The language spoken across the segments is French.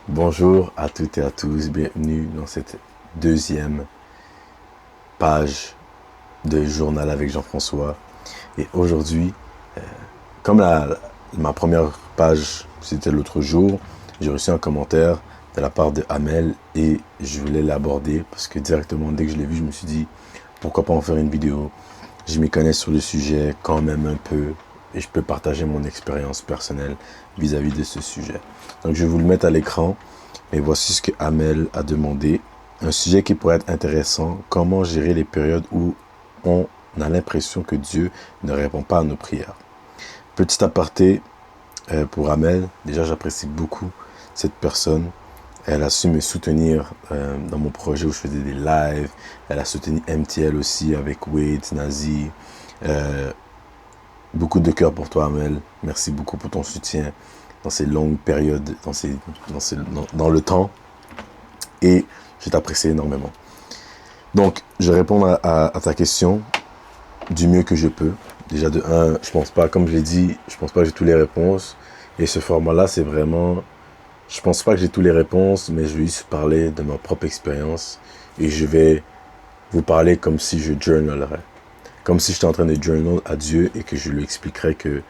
Bonjour à toutes et à tous, bienvenue dans cette deuxième page de Journal avec Jean-François. Et aujourd'hui, comme ma première page, c'était l'autre jour, j'ai reçu un commentaire de la part de Amel et je voulais l'aborder parce que directement, dès que je l'ai vu, je me suis dit, pourquoi pas en faire une vidéo. Je m'y connais sur le sujet quand même un peu et je peux partager mon expérience personnelle vis-à-vis de ce sujet. Donc je vais vous le mettre à l'écran. Et voici ce que Amel a demandé. Un sujet qui pourrait être intéressant. Comment gérer les périodes où on a l'impression que Dieu ne répond pas à nos prières. Petit aparté pour Amel. Déjà, j'apprécie beaucoup cette personne. Elle a su me soutenir dans mon projet où je faisais des lives. Elle a soutenu MTL aussi avec Wade, Nazi. Beaucoup de cœur pour toi, Amel. Merci beaucoup pour ton soutien dans ces longues périodes, dans le temps. Et je t'apprécie énormément. Donc, je réponds à ta question du mieux que je peux. Déjà, de un, je pense pas, comme je l'ai dit, je pense pas que j'ai toutes les réponses. Et ce format-là, c'est vraiment... Je pense pas que j'ai toutes les réponses, mais je vais juste parler de ma propre expérience. Et je vais vous parler comme si je journalerais. Comme si j'étais en train de journal à Dieu et que je lui expliquerais que,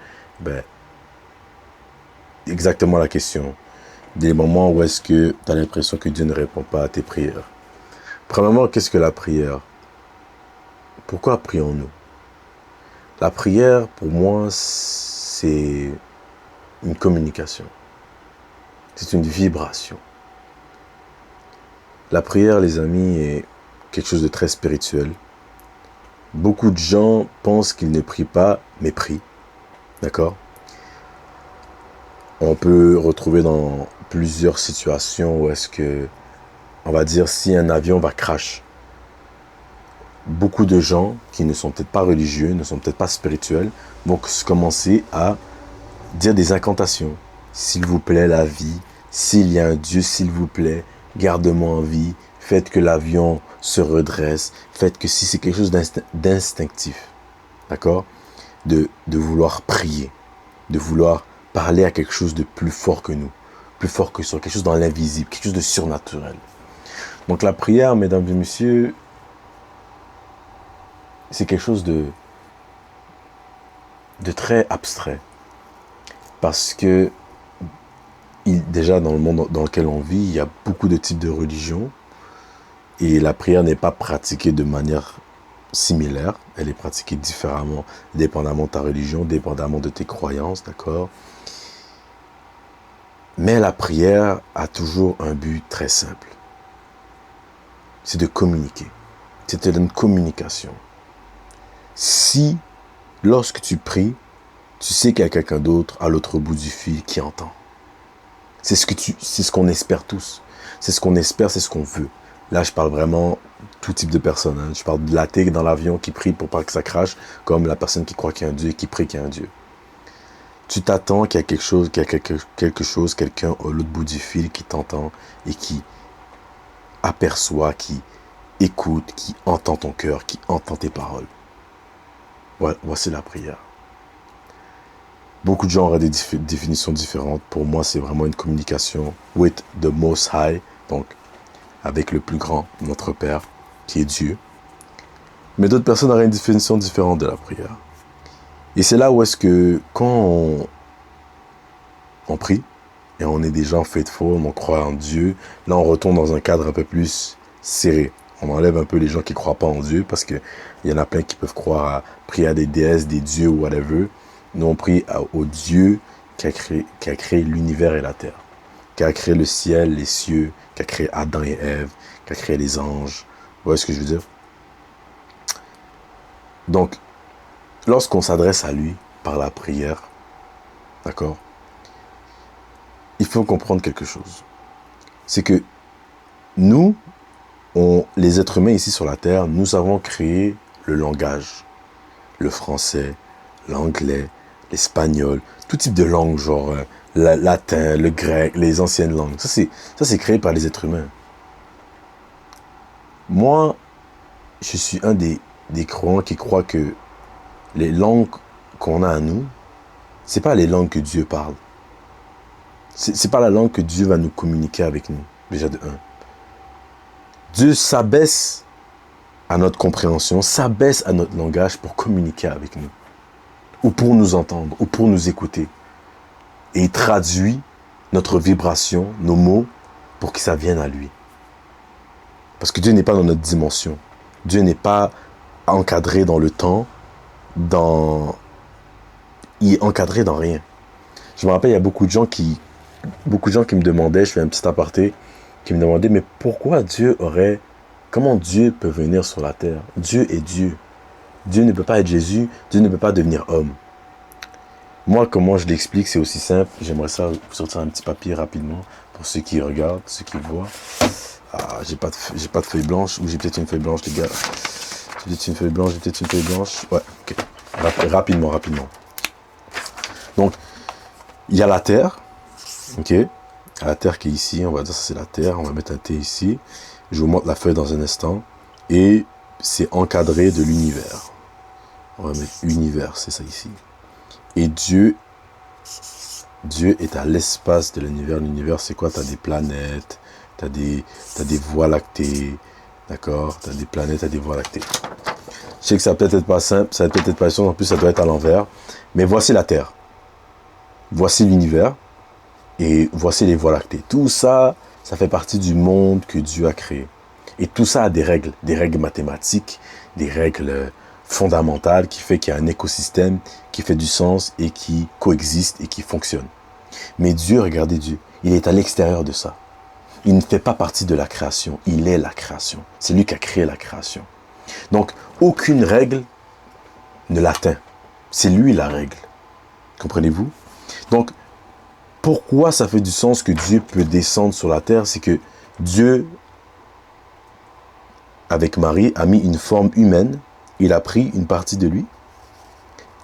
exactement la question. Des moments où est-ce que tu as l'impression que Dieu ne répond pas à tes prières. Premièrement, qu'est-ce que la prière? Pourquoi prions-nous? La prière, pour moi, c'est une communication. C'est une vibration. La prière, les amis, est quelque chose de très spirituel. Beaucoup de gens pensent qu'ils ne prient pas, mais prient. D'accord? On peut retrouver dans plusieurs situations où est-ce que, on va dire, si un avion va crash, beaucoup de gens qui ne sont peut-être pas religieux, ne sont peut-être pas spirituels, vont commencer à dire des incantations. S'il vous plaît, la vie. S'il y a un Dieu, s'il vous plaît, garde-moi en vie. Faites que l'avion se redresse. Faites que si c'est quelque chose d'instinctif, d'accord, de vouloir prier, de vouloir parler à quelque chose de plus fort que nous, plus fort que ça, quelque chose dans l'invisible, quelque chose de surnaturel. Donc la prière, mesdames et messieurs, c'est quelque chose de très abstrait. Parce que déjà dans le monde dans lequel on vit, il y a beaucoup de types de religions et la prière n'est pas pratiquée de manière similaire. Elle est pratiquée différemment, dépendamment de ta religion, dépendamment de tes croyances, d'accord? Mais la prière a toujours un but très simple. C'est de communiquer. C'est une communication. Si, lorsque tu pries, tu sais qu'il y a quelqu'un d'autre à l'autre bout du fil qui entend. C'est ce qu'on espère tous. C'est ce qu'on espère, c'est ce qu'on veut. Là, je parle vraiment tout type de personnes. Hein. Je parle de l'athée dans l'avion qui prie pour pas que ça crache, comme la personne qui croit qu'il y a un Dieu et qui prie qu'il y a un Dieu. Tu t'attends qu'il y a quelque chose, quelqu'un à l'autre bout du fil qui t'entend et qui aperçoit, qui écoute, qui entend ton cœur, qui entend tes paroles. Voilà, voici la prière. Beaucoup de gens auraient des définitions différentes. Pour moi, c'est vraiment une communication with the Most High, donc avec le plus grand, notre Père, qui est Dieu. Mais d'autres personnes auraient une définition différente de la prière. Et c'est là où est-ce que, quand on prie, et on est des gens faithful, on croit en Dieu, là on retourne dans un cadre un peu plus serré. On enlève un peu les gens qui ne croient pas en Dieu, parce qu'il y en a plein qui peuvent croire à prier à des déesses, des dieux ou whatever. Nous on prie au Dieu qui a créé l'univers et la terre, qui a créé le ciel, les cieux, qui a créé Adam et Ève, qui a créé les anges. Vous voyez ce que je veux dire? Donc, lorsqu'on s'adresse à lui par la prière, d'accord, il faut comprendre quelque chose. C'est que nous, les êtres humains ici sur la terre, nous avons créé le langage, le français, l'anglais, l'espagnol, tout type de langue, genre le latin, le grec, les anciennes langues. Ça, c'est créé par les êtres humains. Moi, je suis un des croyants qui croient que les langues qu'on a à nous, c'est pas les langues que Dieu parle. C'est pas la langue que Dieu va nous communiquer avec nous, déjà de un. Dieu s'abaisse à notre compréhension, s'abaisse à notre langage pour communiquer avec nous, ou pour nous entendre, ou pour nous écouter. Et il traduit notre vibration, nos mots, pour que ça vienne à lui. Parce que Dieu n'est pas dans notre dimension. Dieu n'est pas encadré dans le temps, il est encadré dans rien. Je me rappelle, il y a beaucoup de gens qui me demandaient, je fais un petit aparté, qui me demandaient, mais pourquoi comment Dieu peut venir sur la terre? Dieu est Dieu. Dieu ne peut pas être Jésus, Dieu ne peut pas devenir homme. Moi, comment je l'explique, c'est aussi simple. J'aimerais ça vous sortir un petit papier rapidement pour ceux qui regardent, ceux qui voient. Ah, j'ai pas de feuille blanche, ou j'ai peut-être une feuille blanche, les gars. J'ai peut-être une feuille blanche. Ouais, ok. Rapidement. Donc, il y a la terre, ok. La terre qui est ici, on va dire ça c'est la terre. On va mettre un T ici. Je vous montre la feuille dans un instant. Et c'est encadré de l'univers. On va mettre univers, c'est ça ici. Et Dieu est à l'espace de l'univers. L'univers, c'est quoi? Tu as des planètes, tu as des voies lactées, d'accord? Tu as des planètes, tu as des voies lactées. Je sais que ça va peut-être être pas simple, ça va peut-être être pas simple, en plus ça doit être à l'envers. Mais voici la Terre. Voici l'univers. Et voici les voies lactées. Tout ça, ça fait partie du monde que Dieu a créé. Et tout ça a des règles mathématiques, des règles fondamentales qui fait qu'il y a un écosystème qui fait du sens et qui coexiste et qui fonctionne. Mais Dieu, regardez Dieu, il est à l'extérieur de ça. Il ne fait pas partie de la création, il est la création. C'est lui qui a créé la création. Donc, aucune règle ne l'atteint. C'est lui la règle. Comprenez-vous? Donc, pourquoi ça fait du sens que Dieu peut descendre sur la terre? C'est que Dieu, avec Marie, a mis une forme humaine. Il a pris une partie de lui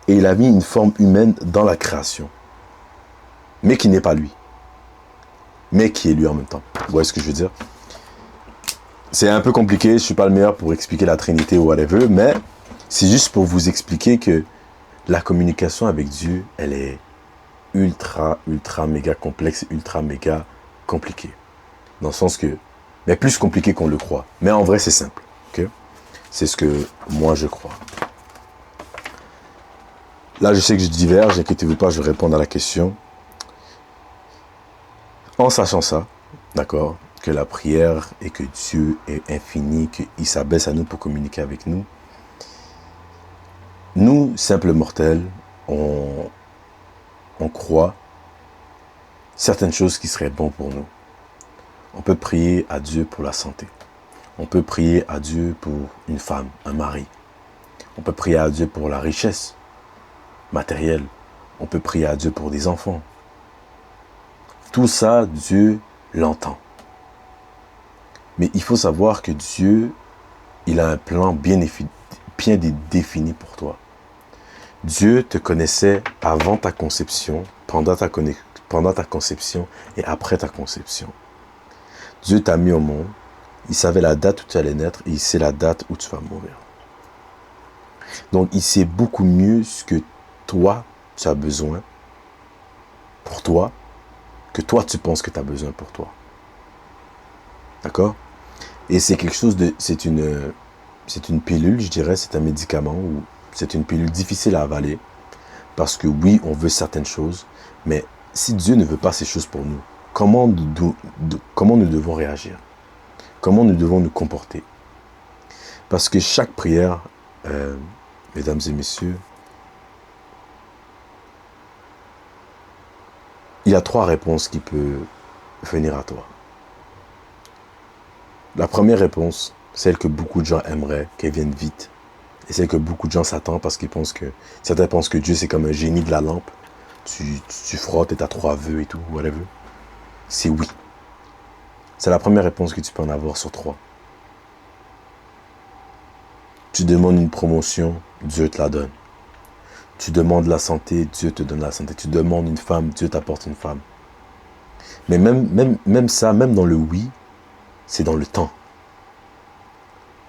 et il a mis une forme humaine dans la création. Mais qui n'est pas lui. Mais qui est lui en même temps. Vous voyez ce que je veux dire? C'est un peu compliqué, je ne suis pas le meilleur pour expliquer la Trinité ou whatever, mais c'est juste pour vous expliquer que la communication avec Dieu, elle est ultra méga complexe, ultra méga compliquée. Dans le sens que, mais plus compliqué qu'on le croit. Mais en vrai, c'est simple. Okay? C'est ce que moi je crois. Là, je sais que je diverge, inquiétez-vous pas, je vais répondre à la question. En sachant ça, d'accord, que la prière et que Dieu est infini, qu'il s'abaisse à nous pour communiquer avec nous, nous, simples mortels, on croit certaines choses qui seraient bonnes pour nous. On peut prier à Dieu pour la santé. On peut prier à Dieu pour une femme, un mari. On peut prier à Dieu pour la richesse matérielle. On peut prier à Dieu pour des enfants. Tout ça, Dieu l'entend. Mais il faut savoir que Dieu, il a un plan bien défini pour toi. Dieu te connaissait avant ta conception, pendant ta conception et après ta conception. Dieu t'a mis au monde. Il savait la date où tu allais naître et il sait la date où tu vas mourir. Donc, il sait beaucoup mieux ce que toi, tu as besoin pour toi, que toi, tu penses que tu as besoin pour toi. D'accord? Et c'est quelque chose de... C'est une pilule, je dirais, c'est un médicament ou c'est une pilule difficile à avaler. Parce que oui, on veut certaines choses, mais si Dieu ne veut pas ces choses pour nous, comment nous devons réagir? Comment nous devons nous comporter? Parce que chaque prière, mesdames et messieurs, il y a 3 réponses qui peuvent venir à toi. La première réponse, celle que beaucoup de gens aimeraient qu'elle vienne vite, et celle que beaucoup de gens s'attendent parce qu'ils pensent que... Certains pensent que Dieu c'est comme un génie de la lampe. Tu frottes et tu as 3 vœux et tout, whatever. C'est oui. C'est la première réponse que tu peux en avoir sur 3. Tu demandes une promotion, Dieu te la donne. Tu demandes la santé, Dieu te donne la santé. Tu demandes une femme, Dieu t'apporte une femme. Mais même ça, même dans le oui, c'est dans le temps.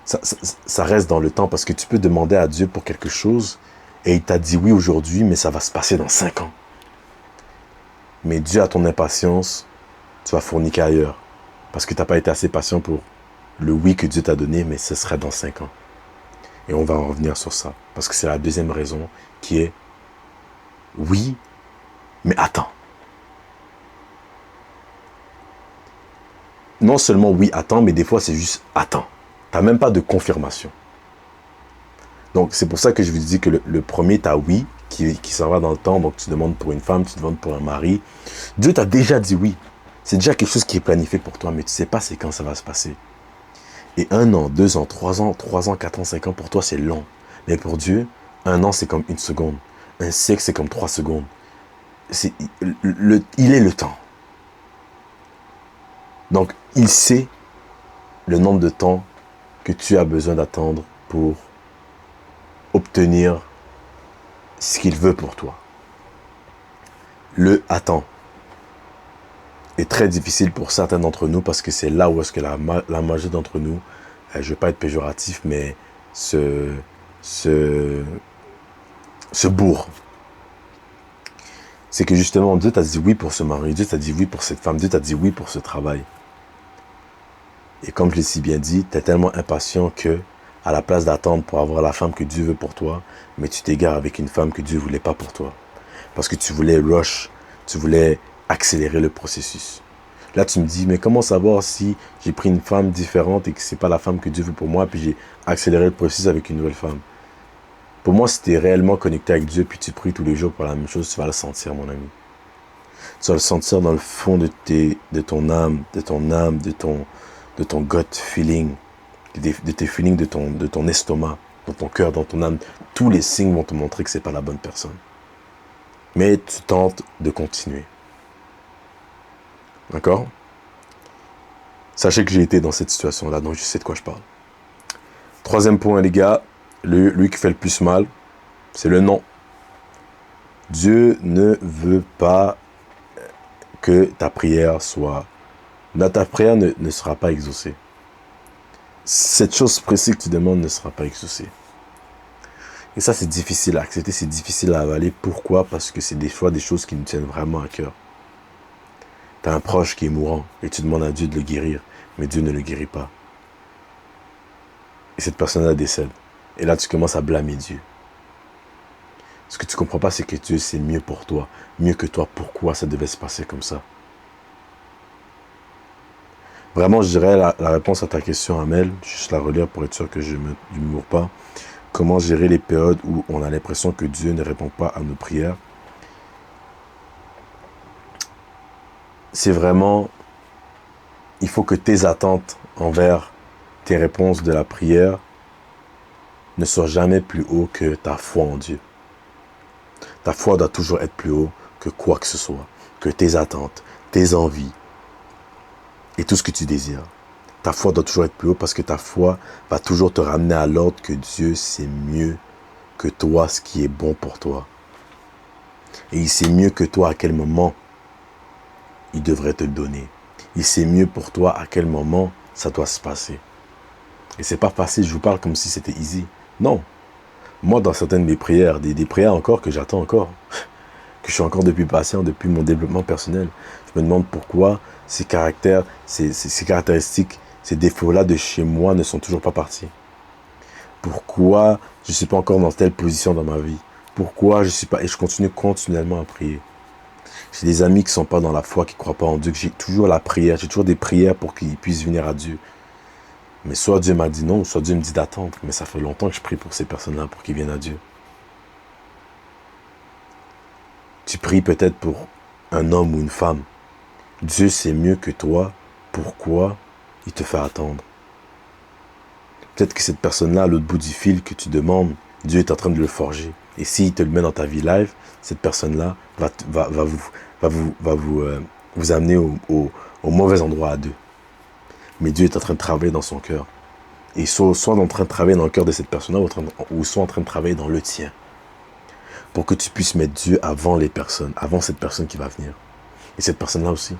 Ça reste dans le temps parce que tu peux demander à Dieu pour quelque chose et il t'a dit oui aujourd'hui, mais ça va se passer dans 5 ans. Mais dû à ton impatience, tu vas fourniquer ailleurs. Parce que tu n'as pas été assez patient pour le oui que Dieu t'a donné, mais ce serait dans 5 ans. Et on va en revenir sur ça. Parce que c'est la deuxième raison qui est oui, mais attends. Non seulement oui, attends, mais des fois c'est juste attends. Tu n'as même pas de confirmation. Donc c'est pour ça que je vous dis que le premier, tu as oui, qui s'en va dans le temps. Donc tu demandes pour une femme, tu demandes pour un mari. Dieu t'a déjà dit oui. C'est déjà quelque chose qui est planifié pour toi, mais tu ne sais pas c'est quand ça va se passer. Et 1 an, 2 ans, 3 ans, 3 ans, 4 ans, 5 ans, pour toi c'est long. Mais pour Dieu, 1 an c'est comme 1 seconde. Un siècle c'est comme 3 secondes. Il est le temps. Donc il sait le nombre de temps que tu as besoin d'attendre pour obtenir ce qu'il veut pour toi. Le attends est très difficile pour certains d'entre nous parce que c'est là où est-ce que la majorité d'entre nous, je ne veux pas être péjoratif, mais se bourre. C'est que justement, Dieu t'a dit oui pour ce mari, Dieu t'a dit oui pour cette femme, Dieu t'a dit oui pour ce travail. Et comme je l'ai si bien dit, tu es tellement impatient que, à la place d'attendre pour avoir la femme que Dieu veut pour toi, mais tu t'égares avec une femme que Dieu ne voulait pas pour toi. Parce que tu voulais rush, tu voulais accélérer le processus. Là, tu me dis, mais comment savoir si j'ai pris une femme différente et que ce n'est pas la femme que Dieu veut pour moi, puis j'ai accéléré le processus avec une nouvelle femme? Pour moi, si tu es réellement connecté avec Dieu, puis tu pries tous les jours pour la même chose, tu vas le sentir, mon ami. Tu vas le sentir dans le fond de ton âme, de ton gut feeling, de tes feelings, de ton estomac, dans ton cœur, dans ton âme. Tous les signes vont te montrer que ce n'est pas la bonne personne. Mais tu tentes de continuer. D'accord? Sachez que j'ai été dans cette situation-là, donc je sais de quoi je parle. Troisième point, les gars, lui qui fait le plus mal, c'est le non. Dieu ne veut pas que ta prière soit... ta prière ne sera pas exaucée. Cette chose précise que tu demandes ne sera pas exaucée. Et ça, c'est difficile à accepter, c'est difficile à avaler. Pourquoi? Parce que c'est des fois des choses qui nous tiennent vraiment à cœur. Tu as un proche qui est mourant et tu demandes à Dieu de le guérir, mais Dieu ne le guérit pas. Et cette personne-là décède. Et là, tu commences à blâmer Dieu. Ce que tu ne comprends pas, c'est que Dieu, c'est mieux pour toi, mieux que toi. Pourquoi ça devait se passer comme ça? Vraiment, je dirais la réponse à ta question, Amel, juste la relire pour être sûr que je ne me mourre pas. Comment gérer les périodes où on a l'impression que Dieu ne répond pas à nos prières? C'est vraiment, il faut que tes attentes envers tes réponses de la prière ne soient jamais plus haut que ta foi en Dieu. Ta foi doit toujours être plus haut que quoi que ce soit, que tes attentes, tes envies et tout ce que tu désires. Ta foi doit toujours être plus haut parce que ta foi va toujours te ramener à l'ordre que Dieu sait mieux que toi ce qui est bon pour toi. Et il sait mieux que toi à quel moment il devrait te le donner. Il sait mieux pour toi à quel moment ça doit se passer. Et c'est pas facile, je vous parle comme si c'était easy. Non. Moi, dans certaines de mes prières, des prières encore que j'attends encore, que je suis encore depuis patient, depuis mon développement personnel, je me demande pourquoi ces caractéristiques, ces défauts-là de chez moi ne sont toujours pas partis. Pourquoi je ne suis pas encore dans telle position dans ma vie? Pourquoi je suis pas... Et je continue continuellement à prier. J'ai des amis qui ne sont pas dans la foi, qui ne croient pas en Dieu, que j'ai toujours la prière, j'ai toujours des prières pour qu'ils puissent venir à Dieu. Mais soit Dieu m'a dit non, soit Dieu me dit d'attendre. Mais ça fait longtemps que je prie pour ces personnes-là, pour qu'ils viennent à Dieu. Tu pries peut-être pour un homme ou une femme. Dieu sait mieux que toi pourquoi il te fait attendre. Peut-être que cette personne-là, à l'autre bout du fil que tu demandes, Dieu est en train de le forger. Et s'il te le met dans ta vie live, cette personne-là va vous amener au mauvais endroit à deux. Mais Dieu est en train de travailler dans son cœur. Et soit en train de travailler dans le cœur de cette personne-là, ou soit en train de travailler dans le tien. Pour que tu puisses mettre Dieu avant les personnes, avant cette personne qui va venir. Et cette personne-là aussi,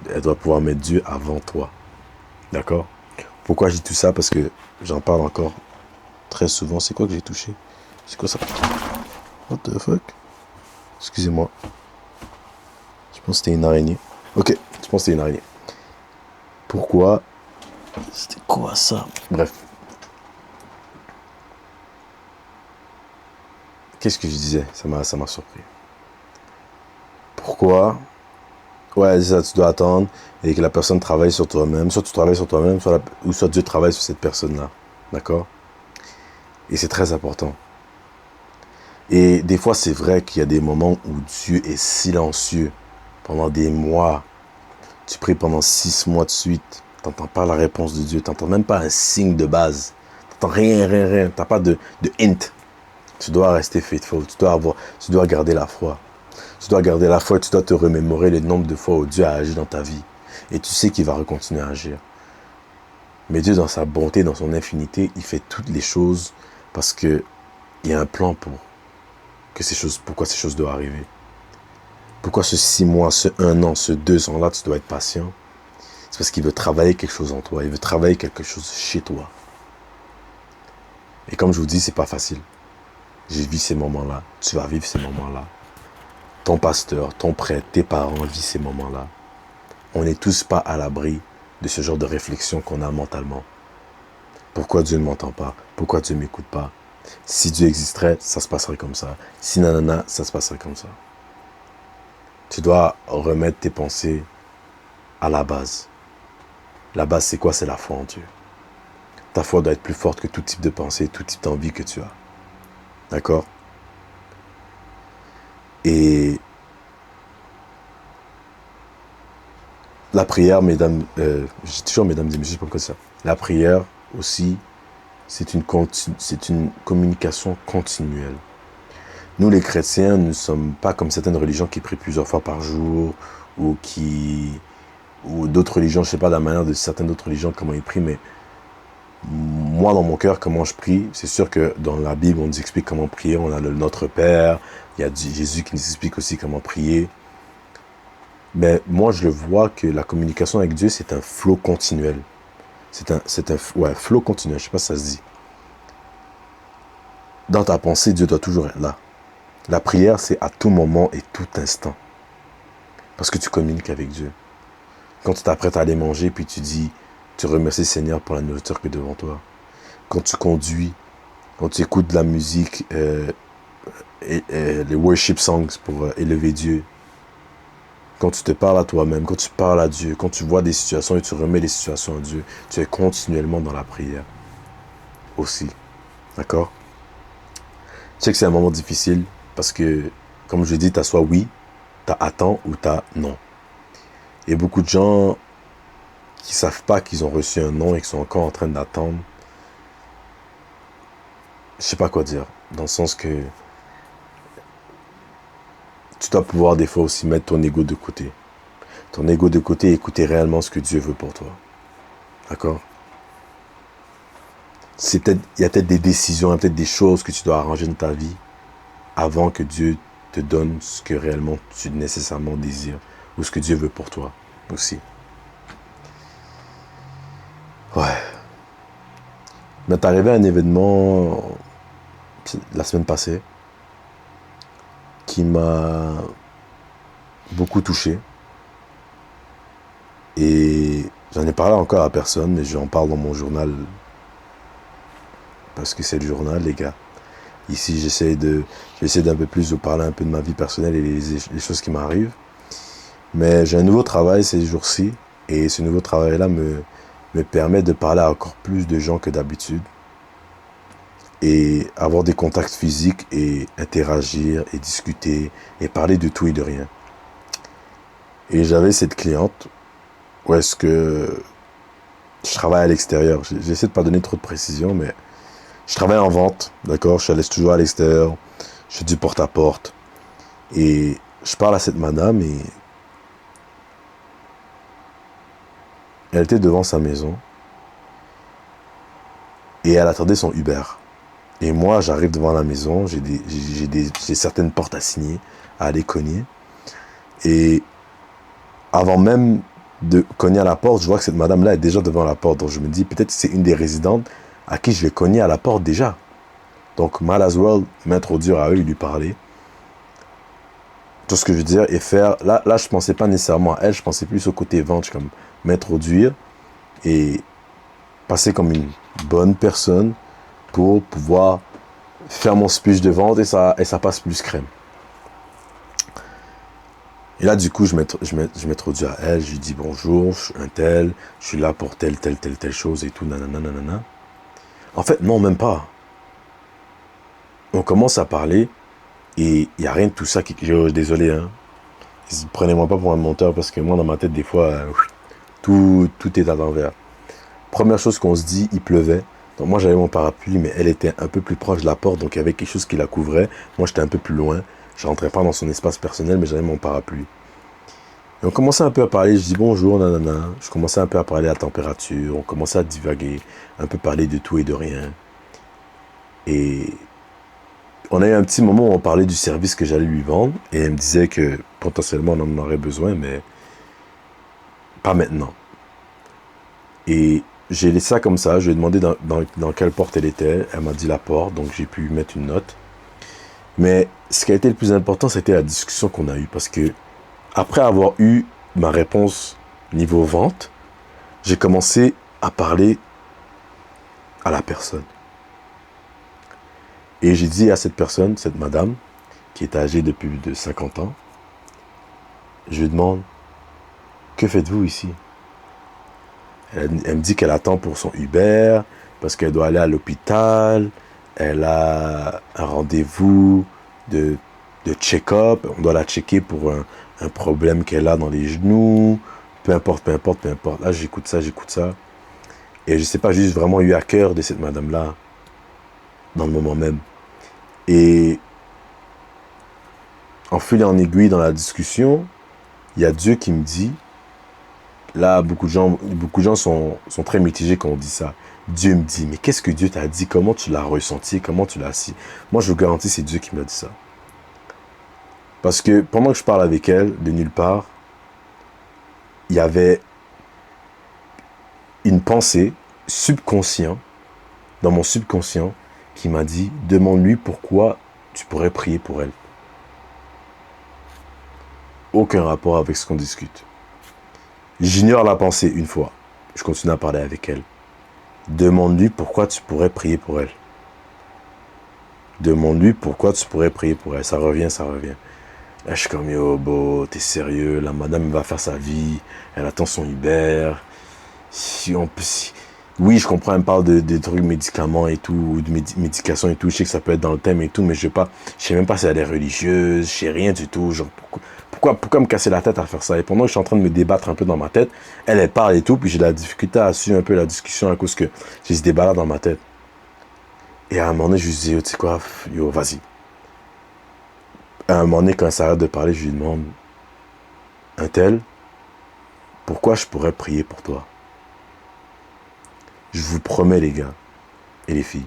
elle doit pouvoir mettre Dieu avant toi. D'accord? Pourquoi je dis tout ça? Parce que j'en parle encore très souvent. C'est quoi que j'ai touché? C'est quoi ça? What the fuck? Excusez-moi. Je pense que c'était une araignée. Ok, je pense que c'était une araignée. Pourquoi? C'était quoi ça? Bref. Qu'est-ce que je disais? Ça m'a surpris. Pourquoi? Ouais, c'est ça, tu dois attendre et que la personne travaille sur toi-même. Soit tu travailles sur toi-même, ou soit Dieu travaille sur cette personne-là. D'accord? Et c'est très important. Et des fois, c'est vrai qu'il y a des moments où Dieu est silencieux pendant des mois. Tu pries pendant 6 mois de suite. Tu n'entends pas la réponse de Dieu. Tu n'entends même pas un signe de base. Tu n'entends rien, rien, rien. Tu n'as pas de hint. Tu dois rester faithful. Tu dois garder la foi. Tu dois garder la foi et tu dois te remémorer le nombre de fois où Dieu a agi dans ta vie. Et tu sais qu'il va continuer à agir. Mais Dieu, dans sa bonté, dans son infinité, il fait toutes les choses parce qu'il y a un plan pourquoi ces choses doivent arriver. Pourquoi ce 6 mois, ce 1 an, ce 2 ans-là, tu dois être patient. C'est parce qu'il veut travailler quelque chose en toi. Il veut travailler quelque chose chez toi. Et comme je vous dis, c'est pas facile. J'ai vécu ces moments-là. Tu vas vivre ces moments-là. Ton pasteur, ton prêtre, tes parents vivent ces moments-là. On n'est tous pas à l'abri de ce genre de réflexion qu'on a mentalement. Pourquoi Dieu ne m'entend pas? Pourquoi Dieu ne m'écoute pas? Si Dieu existerait, ça se passerait comme ça. Si nanana, ça se passerait comme ça. Tu dois remettre tes pensées à la base. La base, c'est quoi? C'est la foi en Dieu. Ta foi doit être plus forte que tout type de pensée, tout type d'envie que tu as. D'accord? Et la prière, mesdames, j'ai toujours mesdames et messieurs, je sais pas pourquoi ça. La prière aussi, c'est une communication continuelle. Nous, les chrétiens, ne sommes pas comme certaines religions qui prient plusieurs fois par jour, ou d'autres religions, je sais pas la manière de certaines autres religions, comment ils prient, mais moi, dans mon cœur, comment je prie, c'est sûr que dans la Bible, on nous explique comment prier, on a le Notre Père, il y a Jésus qui nous explique aussi comment prier. Mais moi, je le vois que la communication avec Dieu, c'est un flow continuel. C'est un flow continuel, je sais pas si ça se dit. Dans ta pensée, Dieu doit toujours être là. La prière, c'est à tout moment et tout instant. Parce que tu communiques avec Dieu. Quand tu t'apprêtes à aller manger, puis tu remercies le Seigneur pour la nourriture qui est devant toi. Quand tu conduis, quand tu écoutes de la musique, les worship songs pour élever Dieu. Quand tu te parles à toi-même, quand tu parles à Dieu, quand tu vois des situations et tu remets les situations à Dieu, tu es continuellement dans la prière. Aussi. D'accord? Je sais que c'est un moment difficile parce que, comme je dis, tu as soit oui, tu as attends ou tu as non. Et beaucoup de gens qui savent pas qu'ils ont reçu un non et qui sont encore en train d'attendre. Je sais pas quoi dire. Dans le sens que tu dois pouvoir des fois aussi mettre ton ego de côté. Ton ego de côté et écouter réellement ce que Dieu veut pour toi. D'accord? Il y a peut-être des décisions, il y a peut-être des choses que tu dois arranger dans ta vie avant que Dieu te donne ce que réellement tu nécessairement désires ou ce que Dieu veut pour toi aussi. Ouais. Mais t'es arrivé à un événement la semaine passée qui m'a beaucoup touché. Et j'en ai parlé encore à personne, mais j'en parle dans mon journal. Parce que c'est le journal, les gars. Ici, j'essaie d'un peu plus de parler un peu de ma vie personnelle et les choses qui m'arrivent. Mais j'ai un nouveau travail ces jours-ci. Et ce nouveau travail-là me permet de parler à encore plus de gens que d'habitude. Et avoir des contacts physiques et interagir et discuter et parler de tout et de rien. Et j'avais cette cliente où est-ce que je travaille à l'extérieur. J'essaie de pas donner trop de précision, mais je travaille en vente, d'accord? Je laisse toujours à l'extérieur. Je fais du porte-à-porte. Et je parle à cette madame et elle était devant sa maison. Et elle attendait son Uber. Et moi, j'arrive devant la maison. J'ai certaines portes à signer, à aller cogner. Et avant même de cogner à la porte, je vois que cette madame-là est déjà devant la porte. Donc je me dis, peut-être que c'est une des résidentes à qui je vais cogner à la porte déjà. Donc, might as well m'introduire à eux et lui parler. tout ce que je veux dire, et faire, là je pensais pas nécessairement à elle, je pensais plus au côté vente, comme m'introduire et passer comme une bonne personne pour pouvoir faire mon speech de vente et ça passe plus crème. Et là, du coup, je m'introduis à elle, je lui dis bonjour, je suis un tel, je suis là pour telle chose et tout, nanana, nanana. En fait, non, même pas. On commence à parler et il n'y a rien de tout ça qui... désolé, hein. Prenez-moi pas pour un menteur parce que moi, dans ma tête, des fois, tout est à l'envers. Première chose qu'on se dit, il pleuvait. Donc moi, j'avais mon parapluie, mais elle était un peu plus proche de la porte, donc il y avait quelque chose qui la couvrait. Moi, j'étais un peu plus loin. Je rentrais pas dans son espace personnel, mais j'avais mon parapluie. Et on commençait un peu à parler, je dis bonjour, nanana. Je commençais un peu à parler de la température, on commençait à divaguer, un peu parler de tout et de rien. Et on a eu un petit moment où on parlait du service que j'allais lui vendre, et elle me disait que potentiellement on en aurait besoin, mais pas maintenant. Et j'ai laissé ça comme ça, je lui ai demandé dans quelle porte elle était, elle m'a dit la porte, donc j'ai pu mettre une note. Mais ce qui a été le plus important, c'était la discussion qu'on a eue, parce que après avoir eu ma réponse niveau vente, j'ai commencé à parler à la personne. Et j'ai dit à cette personne, cette madame, qui est âgée depuis plus de 50 ans, je lui demande, que faites-vous ici? Elle me dit qu'elle attend pour son Uber, parce qu'elle doit aller à l'hôpital, elle a un rendez-vous de check-up, on doit la checker pour un problème qu'elle a dans les genoux, peu importe. Là, j'écoute ça. Et je sais pas, j'ai juste vraiment eu à cœur de cette madame-là, dans le moment même. Et en fil et en aiguille dans la discussion, il y a Dieu qui me dit, là, beaucoup de gens sont très mitigés quand on dit ça. Dieu me dit, mais qu'est-ce que Dieu t'a dit? Comment tu l'as ressenti? Comment tu l'as assis? Moi, je vous garantis, c'est Dieu qui m'a dit ça. Parce que pendant que je parle avec elle, de nulle part, il y avait une pensée subconsciente, dans mon subconscient, qui m'a dit, demande-lui pourquoi tu pourrais prier pour elle. Aucun rapport avec ce qu'on discute. J'ignore la pensée une fois. Je continue à parler avec elle. Demande-lui pourquoi tu pourrais prier pour elle. Demande-lui pourquoi tu pourrais prier pour elle. Ça revient. Là, je suis comme, yo, bo, t'es sérieux? La madame va faire sa vie. Elle attend son Uber. Oui, je comprends, elle me parle de trucs médicaments et tout, ou de médication et tout. Je sais que ça peut être dans le thème et tout, mais je sais même pas si elle est religieuse. Je sais rien du tout. Genre, pourquoi me casser la tête à faire ça? Et pendant que je suis en train de me débattre un peu dans ma tête, elle parle et tout, puis j'ai la difficulté à suivre un peu la discussion à cause que j'ai ce débat-là dans ma tête. Et à un moment donné, je lui dis, tu sais quoi, yo, vas-y. À un moment donné, quand elle s'arrête de parler, je lui demande, un tel, pourquoi je pourrais prier pour toi? Je vous promets, les gars et les filles,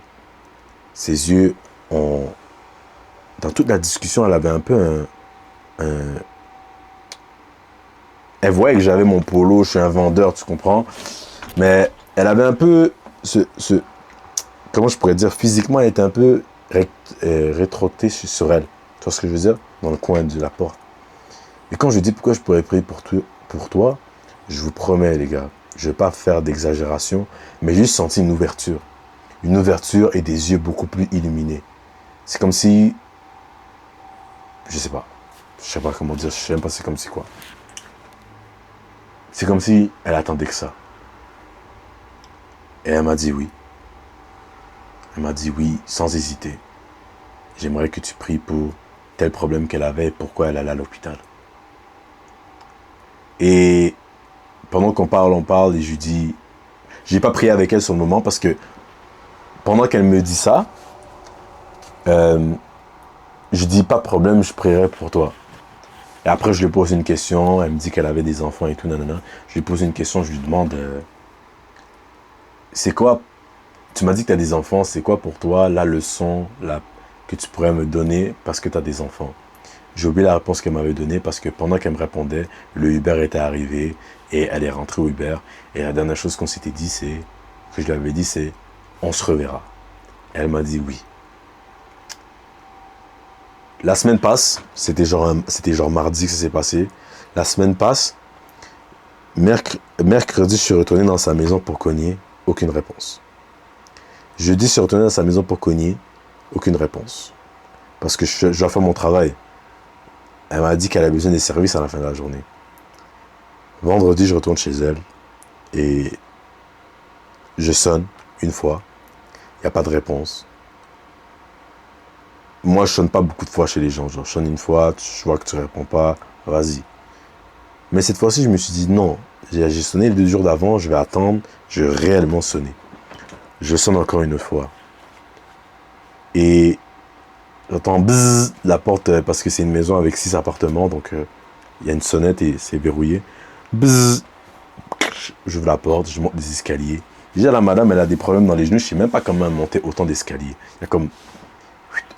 ses yeux ont... Dans toute la discussion, elle avait un peu Elle voyait que j'avais mon polo, je suis un vendeur, tu comprends? Mais elle avait un peu comment je pourrais dire? Physiquement, elle était un peu rétractée sur elle. Tu vois ce que je veux dire? Dans le coin de la porte. Et quand je dis pourquoi je pourrais prier pour toi, je vous promets, les gars, je ne vais pas faire d'exagération, mais j'ai juste senti une ouverture. Une ouverture et des yeux beaucoup plus illuminés. C'est comme si... Je sais pas comment dire, je sais même pas c'est comme si quoi. C'est comme si elle attendait que ça. Et elle m'a dit oui. Elle m'a dit oui, sans hésiter. J'aimerais que tu pries pour tel problème qu'elle avait et pourquoi elle allait à l'hôpital. Et pendant qu'on parle, et je lui dis... J'ai pas prié avec elle sur le moment parce que pendant qu'elle me dit ça, je dis pas de problème, je prierai pour toi. Et après, je lui pose une question, elle me dit qu'elle avait des enfants et tout, nanana. Je lui pose une question, je lui demande, c'est quoi, tu m'as dit que tu as des enfants, c'est quoi pour toi la leçon que tu pourrais me donner parce que tu as des enfants? J'ai oublié la réponse qu'elle m'avait donnée parce que pendant qu'elle me répondait, le Uber était arrivé et elle est rentrée au Uber. Et la dernière chose qu'on s'était dit, que je lui avais dit, c'est, on se reverra. Elle m'a dit oui. La semaine passe, c'était genre mardi que ça s'est passé. La semaine passe, mercredi, je suis retourné dans sa maison pour cogner, aucune réponse. Jeudi, je suis retourné dans sa maison pour cogner, aucune réponse. Parce que je dois faire mon travail. Elle m'a dit qu'elle a besoin des services à la fin de la journée. Vendredi, je retourne chez elle et je sonne une fois. Il n'y a pas de réponse. Moi, je sonne pas beaucoup de fois chez les gens. Genre, je sonne une fois, je vois que tu réponds pas, vas-y. Mais cette fois-ci, je me suis dit non. J'ai sonné les 2 jours d'avant, je vais attendre, je vais réellement sonner. Je sonne encore une fois. Et j'entends bzzz la porte, parce que c'est une maison avec 6 appartements, donc il y a une sonnette et c'est verrouillé. Bzzz. J'ouvre la porte, je monte des escaliers. Déjà, la madame, elle a des problèmes dans les genoux. Je sais même pas comment elle montait autant d'escaliers. Il y a comme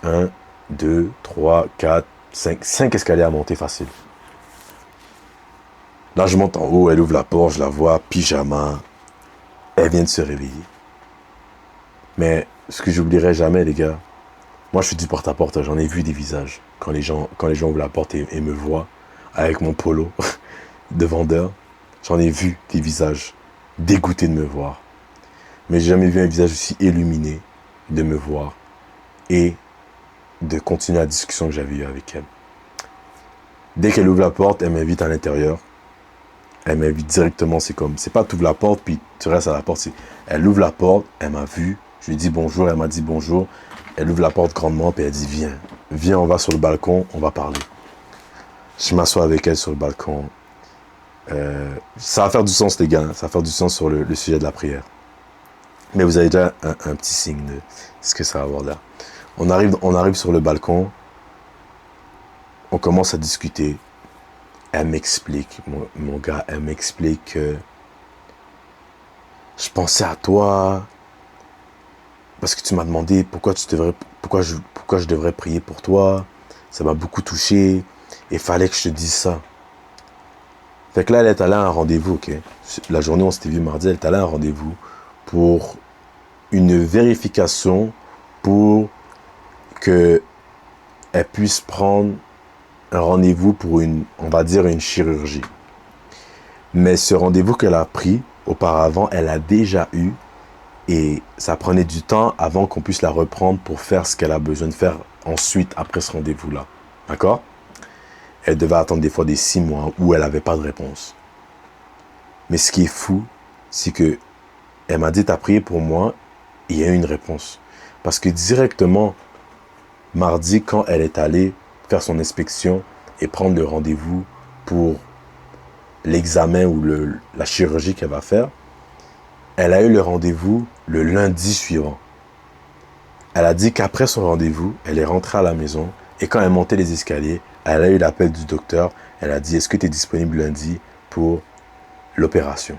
1, 2, 3, 4, 5 escaliers à monter facile. Là, je monte en haut, elle ouvre la porte, je la vois, pyjama. Elle vient de se réveiller. Mais ce que j'oublierai jamais, les gars, moi, je suis du porte-à-porte, j'en ai vu des visages. Quand les gens ouvrent la porte et me voient avec mon polo de vendeur, j'en ai vu des visages dégoûtés de me voir. Mais j'ai jamais vu un visage aussi illuminé de me voir et de continuer la discussion que j'avais eue avec elle. Dès qu'elle ouvre la porte, elle m'invite à l'intérieur. Elle m'invite directement, c'est pas tu ouvres la porte puis tu restes à la porte. Elle ouvre la porte, elle m'a vu, je lui dis bonjour, elle m'a dit bonjour. Elle ouvre la porte grandement puis elle dit viens, on va sur le balcon, on va parler. Je m'assois avec elle sur le balcon. Ça va faire du sens, les gars, ça va faire du sens sur le sujet de la prière. Mais vous avez déjà un petit signe de ce que ça va avoir là. On arrive sur le balcon, on commence à discuter. Elle m'explique, mon gars, elle m'explique que je pensais à toi parce que tu m'as demandé pourquoi je devrais prier pour toi. Ça m'a beaucoup touché et fallait que je te dise ça. Fait que là, elle est allée à un rendez-vous, ok? La journée où on s'était vu mardi, elle est allée à un rendez-vous pour une vérification pour que elle puisse prendre un rendez-vous pour on va dire une chirurgie. Mais ce rendez-vous qu'elle a pris auparavant, elle a déjà eu et ça prenait du temps avant qu'on puisse la reprendre pour faire ce qu'elle a besoin de faire ensuite après ce rendez-vous-là. D'accord? Elle devait attendre des fois des 6 mois où elle n'avait pas de réponse. Mais ce qui est fou, c'est que elle m'a dit t'as prié pour moi et il y a eu une réponse. Parce que directement, mardi, quand elle est allée faire son inspection et prendre le rendez-vous pour l'examen ou la chirurgie qu'elle va faire, elle a eu le rendez-vous le lundi suivant. Elle a dit qu'après son rendez-vous, elle est rentrée à la maison et quand elle montait les escaliers, elle a eu l'appel du docteur. Elle a dit, est-ce que tu es disponible lundi pour l'opération?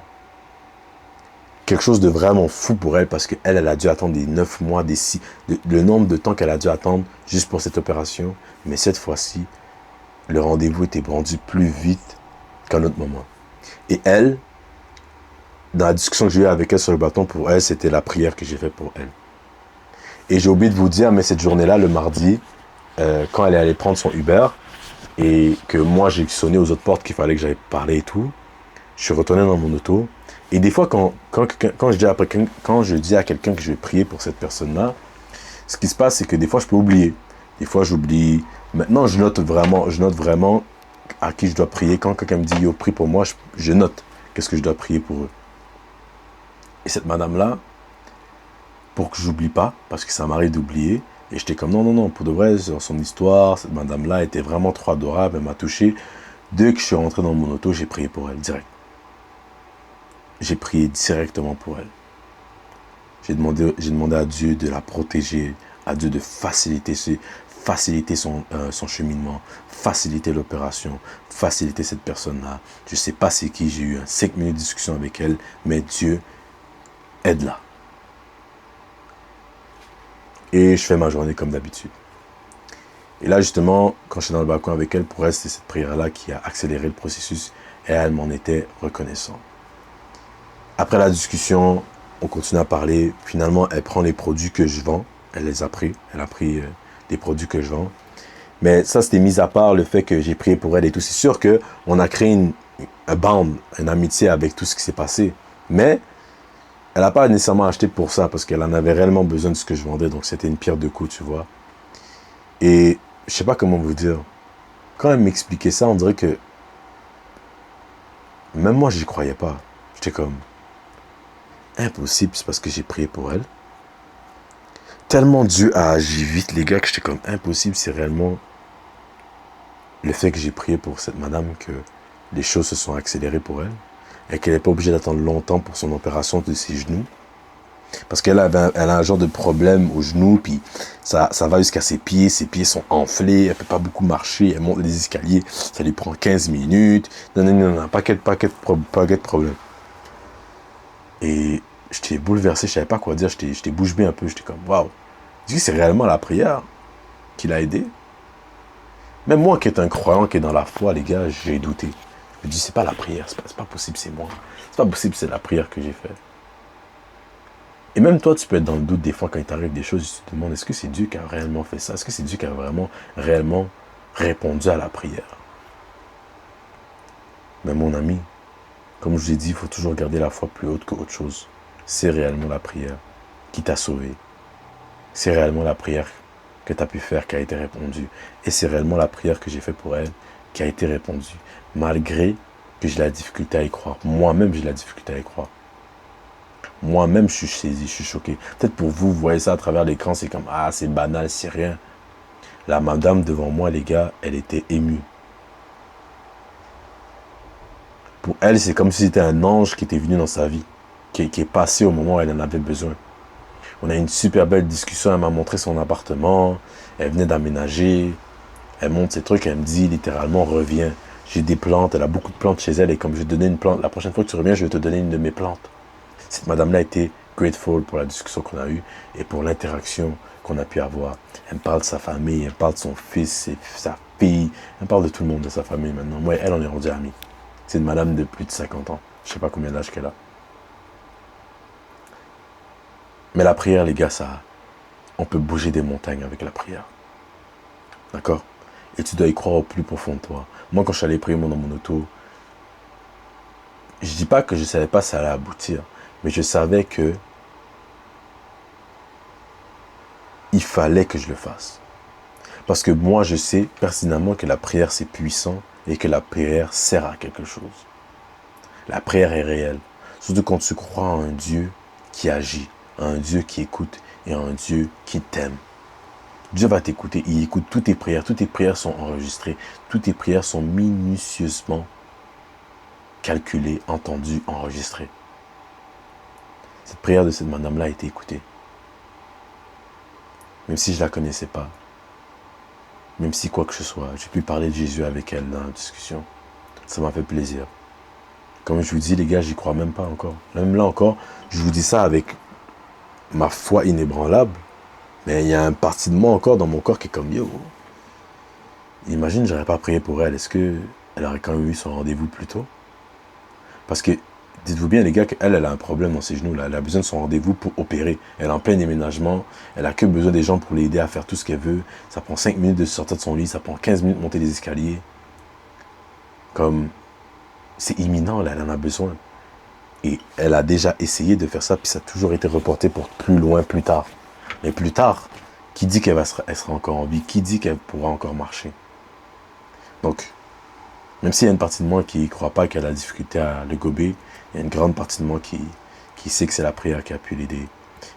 Quelque chose de vraiment fou pour elle parce qu'elle a dû attendre des 9 mois, le nombre de temps qu'elle a dû attendre juste pour cette opération. Mais cette fois-ci, le rendez-vous était rendu plus vite qu'à un autre moment. Et elle, dans la discussion que j'ai eue avec elle sur le bâton, pour elle, c'était la prière que j'ai faite pour elle. Et j'ai oublié de vous dire, mais cette journée-là, le mardi, quand elle est allée prendre son Uber, et que moi, j'ai sonné aux autres portes qu'il fallait que j'aille parler et tout, je suis retourné dans mon auto. Et des fois, quand je dis à quelqu'un que je vais prier pour cette personne-là, ce qui se passe, c'est que des fois, je peux oublier. Des fois, j'oublie. Maintenant, je note vraiment à qui je dois prier. Quand quelqu'un me dit, yo, prie pour moi, je note qu'est-ce que je dois prier pour eux. Et cette madame-là, pour que j'oublie pas, parce que ça m'arrive d'oublier, et j'étais comme, non, pour de vrai, dans son histoire, cette madame-là était vraiment trop adorable, elle m'a touché. Dès que je suis rentré dans mon auto, j'ai prié pour elle, direct. J'ai prié directement pour elle. J'ai demandé à Dieu de la protéger, à Dieu de faciliter son cheminement, faciliter l'opération, faciliter cette personne-là. Je ne sais pas c'est qui, j'ai eu 5 minutes de discussion avec elle, mais Dieu, aide-la. Et je fais ma journée comme d'habitude. Et là, justement, quand je suis dans le balcon avec elle, pour elle, c'est cette prière-là qui a accéléré le processus et elle m'en était reconnaissante. Après la discussion, on continue à parler. Finalement, elle prend les produits que je vends. Elle les a pris. Elle a pris les produits que je vends. Mais ça, c'était mis à part le fait que j'ai prié pour elle et tout. C'est sûr qu'on a créé un bond, une amitié avec tout ce qui s'est passé. Mais elle n'a pas nécessairement acheté pour ça parce qu'elle en avait réellement besoin de ce que je vendais. Donc c'était une pierre de coups, tu vois. Et je sais pas comment vous dire. Quand elle m'expliquait ça, on dirait que même moi, j'y croyais pas. J'étais comme, impossible, c'est parce que j'ai prié pour elle. Tellement Dieu a agi vite, les gars, que j'étais comme, impossible, c'est réellement le fait que j'ai prié pour cette madame que les choses se sont accélérées pour elle et qu'elle n'est pas obligée d'attendre longtemps pour son opération de ses genoux. Parce qu'elle elle a un genre de problème aux genoux, puis ça va jusqu'à ses pieds sont enflés, elle peut pas beaucoup marcher, elle monte les escaliers, ça lui prend 15 minutes, non, paquet de problèmes. Et j'étais bouleversé, je savais pas quoi dire, j'étais bouche bée un peu, j'étais comme, waouh, c'est réellement la prière qui l'a aidé. Même moi qui est un croyant, qui est dans la foi, les gars, j'ai douté. Je me dis, c'est pas la prière, c'est pas possible, c'est moi. C'est pas possible, c'est la prière que j'ai faite. Et même toi, tu peux être dans le doute des fois quand il t'arrive des choses, tu te demandes, est-ce que c'est Dieu qui a réellement fait ça? Est-ce que c'est Dieu qui a vraiment, réellement répondu à la prière? Mais mon ami, comme je vous ai dit, il faut toujours garder la foi plus haute que autre chose. C'est réellement la prière qui t'a sauvé. C'est réellement la prière que tu as pu faire qui a été répondue. Et c'est réellement la prière que j'ai faite pour elle qui a été répondue. Malgré que j'ai la difficulté à y croire. Moi-même, j'ai la difficulté à y croire. Moi-même, je suis saisi, je suis choqué. Peut-être pour vous, vous voyez ça à travers l'écran, c'est comme, ah, c'est banal, c'est rien. La madame devant moi, les gars, elle était émue. Pour elle, c'est comme si c'était un ange qui était venu dans sa vie, qui est passé au moment où elle en avait besoin. On a eu une super belle discussion, elle m'a montré son appartement, elle venait d'aménager, elle monte ses trucs, elle me dit littéralement, reviens. J'ai des plantes, elle a beaucoup de plantes chez elle, et comme je vais te donner une plante, la prochaine fois que tu reviens, je vais te donner une de mes plantes. Cette madame-là était grateful pour la discussion qu'on a eue et pour l'interaction qu'on a pu avoir. Elle me parle de sa famille, elle parle de son fils, sa fille, elle parle de tout le monde de sa famille maintenant. Moi et elle, on est rendus amis. C'est une madame de plus de 50 ans. Je ne sais pas combien d'âge qu'elle a. Mais la prière, les gars, ça, on peut bouger des montagnes avec la prière. D'accord? Et tu dois y croire au plus profond de toi. Moi, quand je suis allé prier dans mon auto, je dis pas que je ne savais pas si ça allait aboutir, mais je savais que il fallait que je le fasse. Parce que moi, je sais pertinemment que la prière, c'est puissant et que la prière sert à quelque chose. La prière est réelle. Surtout quand tu crois en un Dieu qui agit, à un Dieu qui écoute et à un Dieu qui t'aime. Dieu va t'écouter, il écoute toutes tes prières sont enregistrées, toutes tes prières sont minutieusement calculées, entendues, enregistrées. Cette prière de cette madame-là a été écoutée. Même si je ne la connaissais pas, même si quoi que ce soit, j'ai pu parler de Jésus avec elle dans la discussion. Ça m'a fait plaisir. Comme je vous dis, les gars, j'y crois même pas encore. Même là encore, je vous dis ça avec ma foi inébranlable. Mais il y a une partie de moi encore dans mon corps qui est comme yo. Imagine, j'aurais pas prié pour elle. Est-ce qu'elle aurait quand même eu son rendez-vous plus tôt? Parce que, dites-vous bien, les gars, qu'elle, elle a un problème dans ses genoux. Là. Elle a besoin de son rendez-vous pour opérer. Elle est en plein déménagement. Elle a que besoin des gens pour l'aider à faire tout ce qu'elle veut. Ça prend 5 minutes de sortir de son lit. Ça prend 15 minutes de monter les escaliers. Comme, c'est imminent, là. Elle en a besoin. Et elle a déjà essayé de faire ça, puis ça a toujours été reporté pour plus loin, plus tard. Mais plus tard, qui dit qu'elle sera encore en vie? Qui dit qu'elle pourra encore marcher? Donc, même s'il y a une partie de moi qui ne croit pas qu'elle a la difficulté à le gober, il y a une grande partie de moi qui sait que c'est la prière qui a pu l'aider.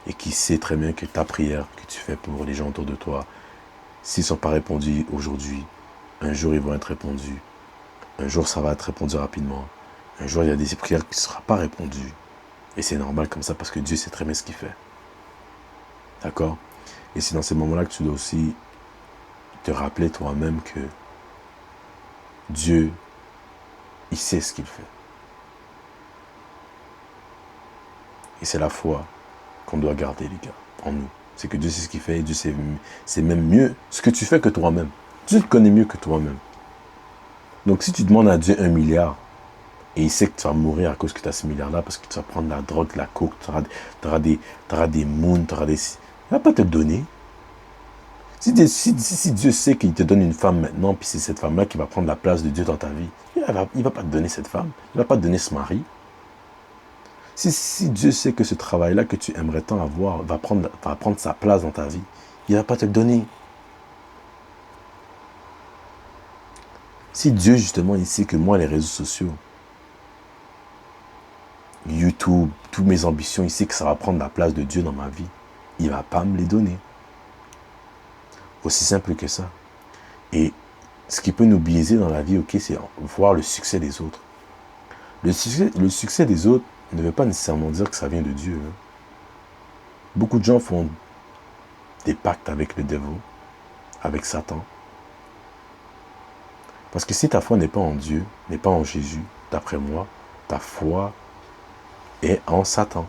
Et qui sait très bien que ta prière que tu fais pour les gens autour de toi, s'ils ne sont pas répondus aujourd'hui, un jour ils vont être répondus. Un jour ça va être répondu rapidement. Un jour il y a des prières qui ne seront pas répondues. Et c'est normal comme ça parce que Dieu sait très bien ce qu'il fait. D'accord? Et c'est dans ces moments-là que tu dois aussi te rappeler toi-même que Dieu, il sait ce qu'il fait. Et c'est la foi qu'on doit garder, les gars, en nous. C'est que Dieu sait ce qu'il fait et Dieu sait même mieux ce que tu fais que toi-même. Dieu te connaît mieux que toi-même. Donc si tu demandes à Dieu 1 milliard, et il sait que tu vas mourir à cause que tu as ce milliard-là, parce que tu vas prendre la drogue, la coke, tu auras des moons, il ne va pas te le donner. Si Dieu sait qu'il te donne une femme maintenant, puis c'est cette femme-là qui va prendre la place de Dieu dans ta vie, il va pas te donner cette femme, il va pas te donner ce mari. Si Dieu sait que ce travail-là que tu aimerais tant avoir va prendre sa place dans ta vie, il va pas te le donner. Si Dieu, justement, il sait que moi, les réseaux sociaux, YouTube, toutes mes ambitions, il sait que ça va prendre la place de Dieu dans ma vie, il va pas me les donner. Aussi simple que ça. Et ce qui peut nous biaiser dans la vie, ok, c'est voir le succès des autres. Le succès des autres ne veut pas nécessairement dire que ça vient de Dieu. Hein. Beaucoup de gens font des pactes avec le dévot, avec Satan. Parce que si ta foi n'est pas en Dieu, n'est pas en Jésus, d'après moi, ta foi est en Satan.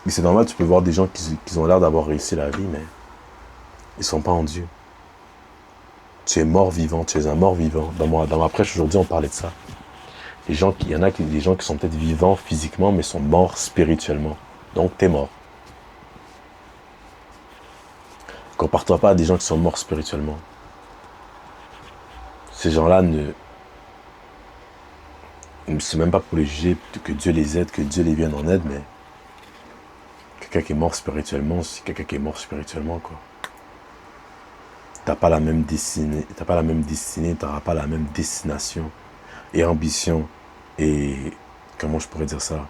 Et c'est normal, tu peux voir des gens qui ont l'air d'avoir réussi la vie, mais ils ne sont pas en Dieu. Tu es mort vivant, tu es un mort vivant. Dans ma prêche aujourd'hui, on parlait de ça. Il y en a des gens qui sont peut-être vivants physiquement, mais sont morts spirituellement. Donc, tu es mort. Compare-toi pas à des gens qui sont morts spirituellement. Ces gens-là c'est même pas pour les juger, que Dieu les aide, que Dieu les vienne en aide, mais quelqu'un qui est mort spirituellement, c'est quelqu'un qui est mort spirituellement, quoi. T'as pas la même destinée, t'auras pas la même destination et ambition et comment je pourrais dire ça?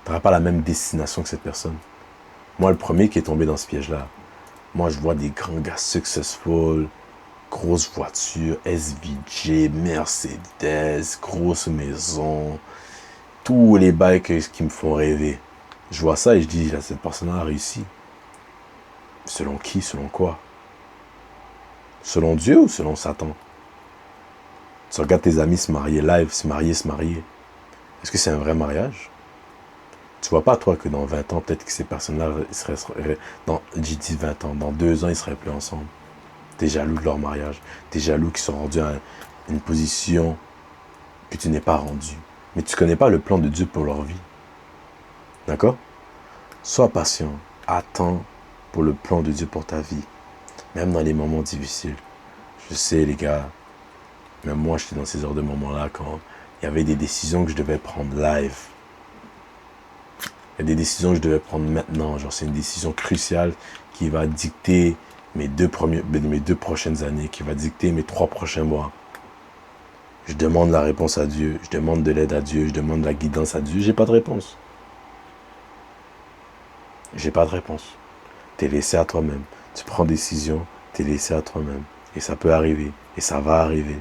T'auras pas la même destination que cette personne. Moi, le premier qui est tombé dans ce piège-là, moi, je vois des grands gars successful, grosse voiture, SVJ, Mercedes, grosse maison, tous les bails qui me font rêver. Je vois ça et je dis, là, cette personne-là a réussi. Selon qui? Selon quoi? Selon Dieu ou selon Satan? Tu regardes tes amis se marier live, se marier. Est-ce que c'est un vrai mariage? Tu vois pas, toi, que dans 20 ans, peut-être que ces personnes-là j'ai dit 20 ans, dans 2 ans, ils seraient plus ensemble. T'es jaloux de leur mariage. T'es jaloux qu'ils sont rendus à une position que tu n'es pas rendu. Mais tu connais pas le plan de Dieu pour leur vie. D'accord? Sois patient. Attends pour le plan de Dieu pour ta vie. Même dans les moments difficiles. Je sais, les gars, même moi, j'étais dans ces heures de moments-là quand il y avait des décisions que je devais prendre live. Il y a des décisions que je devais prendre maintenant. Genre, c'est une décision cruciale qui va dicter mes 2 prochaines années, qui va dicter mes 3 prochains mois. Je demande la réponse à Dieu. Je demande de l'aide à Dieu. Je demande la guidance à Dieu. J'ai pas de réponse. J'ai pas de réponse. T'es laissé à toi-même. Tu prends décision, t'es laissé à toi-même. Et ça peut arriver. Et ça va arriver.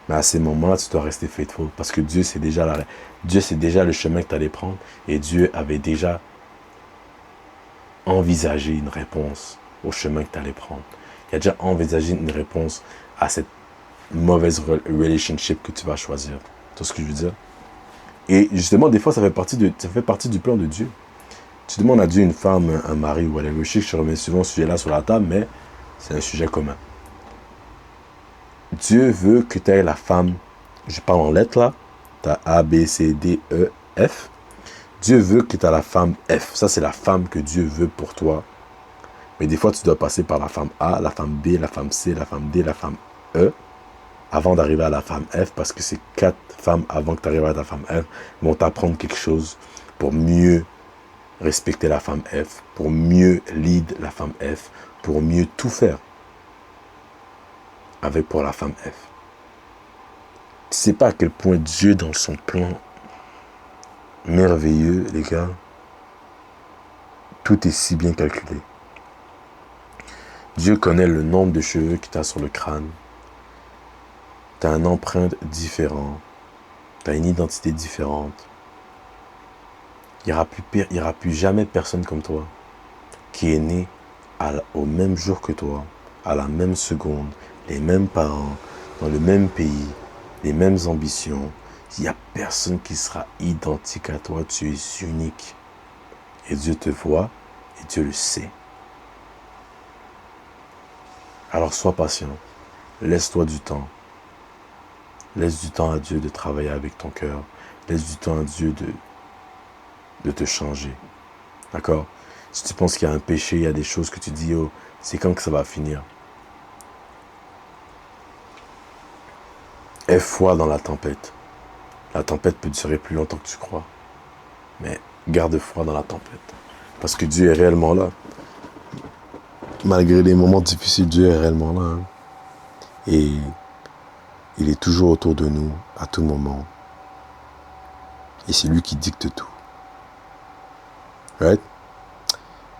Mais à ces moments-là, tu dois rester faithful. Parce que Dieu, c'est déjà le chemin que tu allais prendre. Et Dieu avait déjà envisagé une réponse au chemin que tu allais prendre. Il a déjà envisagé une réponse à cette mauvaise relationship que tu vas choisir. Tu vois ce que je veux dire? Et justement, des fois, ça fait partie du plan de Dieu. Tu demandes à Dieu une femme, un mari ou whatever. Je sais que je remets souvent ce sujet-là sur la table, mais c'est un sujet commun. Dieu veut que tu aies la femme, je parle en lettres là, tu as A, B, C, D, E, F. Dieu veut que tu aies la femme F. Ça, c'est la femme que Dieu veut pour toi. Mais des fois, tu dois passer par la femme A, la femme B, la femme C, la femme D, la femme E, avant d'arriver à la femme F, parce que ces 4 femmes avant que tu arrives à ta femme F vont t'apprendre quelque chose pour mieux respecter la femme F, pour mieux lead la femme F, pour mieux tout faire pour la femme F. Tu sais pas à quel point Dieu, dans son plan merveilleux, les gars, tout est si bien calculé. Dieu connaît le nombre de cheveux que tu as sur le crâne. Tu as une empreinte différente. Tu as une identité différente. Il n'y aura plus jamais de personne comme toi qui est née au même jour que toi, à la même seconde, les mêmes parents, dans le même pays, les mêmes ambitions. Il n'y a personne qui sera identique à toi. Tu es unique. Et Dieu te voit et Dieu le sait. Alors sois patient. Laisse-toi du temps. Laisse du temps à Dieu de travailler avec ton cœur. Laisse du temps à Dieu de te changer. D'accord? Si tu penses qu'il y a un péché, il y a des choses que tu dis, oh, c'est quand que ça va finir? Aie foi dans la tempête. La tempête peut durer plus longtemps que tu crois. Mais garde foi dans la tempête. Parce que Dieu est réellement là. Malgré les moments difficiles, Dieu est réellement là. Hein. Et il est toujours autour de nous, à tout moment. Et c'est lui qui dicte tout. Right?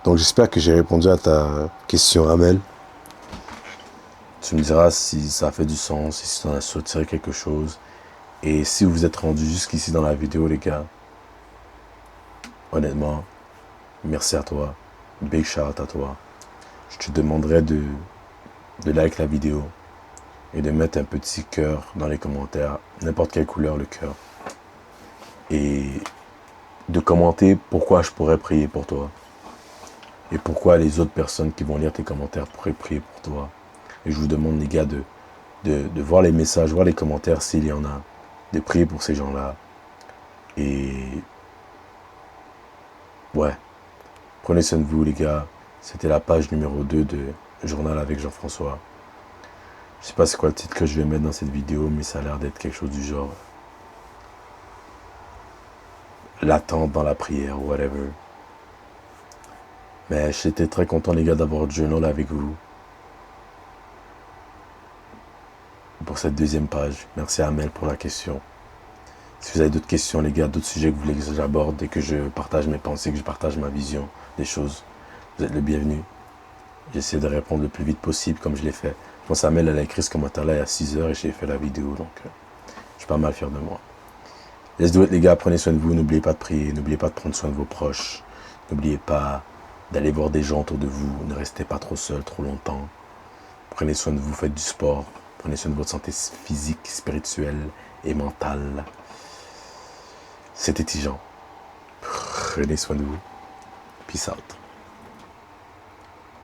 Donc j'espère que j'ai répondu à ta question, Amel. Tu me diras si ça a fait du sens, si tu en as sorti quelque chose. Et si vous êtes rendu jusqu'ici dans la vidéo, les gars, honnêtement, merci à toi. Big shout out à toi. Je te demanderai de like la vidéo et de mettre un petit cœur dans les commentaires, n'importe quelle couleur le cœur. Et de commenter pourquoi je pourrais prier pour toi. Et pourquoi les autres personnes qui vont lire tes commentaires pourraient prier pour toi. Et je vous demande, les gars, de voir les messages, voir les commentaires s'il y en a. De prier pour ces gens-là. Et ouais, prenez soin de vous, les gars. C'était la page numéro 2 de Journal avec Jean-François. Je sais pas c'est quoi le titre que je vais mettre dans cette vidéo, mais ça a l'air d'être quelque chose du genre l'attente dans la prière, whatever. Mais j'étais très content, les gars, d'avoir Journal avec vous pour cette deuxième page. Merci à Amel pour la question. Si vous avez d'autres questions, les gars, d'autres sujets que vous voulez que j'aborde et que je partage mes pensées, que je partage ma vision des choses, vous êtes le bienvenu. J'essaie de répondre le plus vite possible comme je l'ai fait. Je pense Amel, elle a écrit ce commentaire-là il y a 6 heures et j'ai fait la vidéo, donc je suis pas mal fier de moi. Let's do it, les gars, prenez soin de vous, n'oubliez pas de prier, n'oubliez pas de prendre soin de vos proches, n'oubliez pas d'aller voir des gens autour de vous, ne restez pas trop seul trop longtemps. Prenez soin de vous, faites du sport, prenez soin de votre santé physique, spirituelle et mentale. C'était Tijan. Prenez soin de vous. Peace out.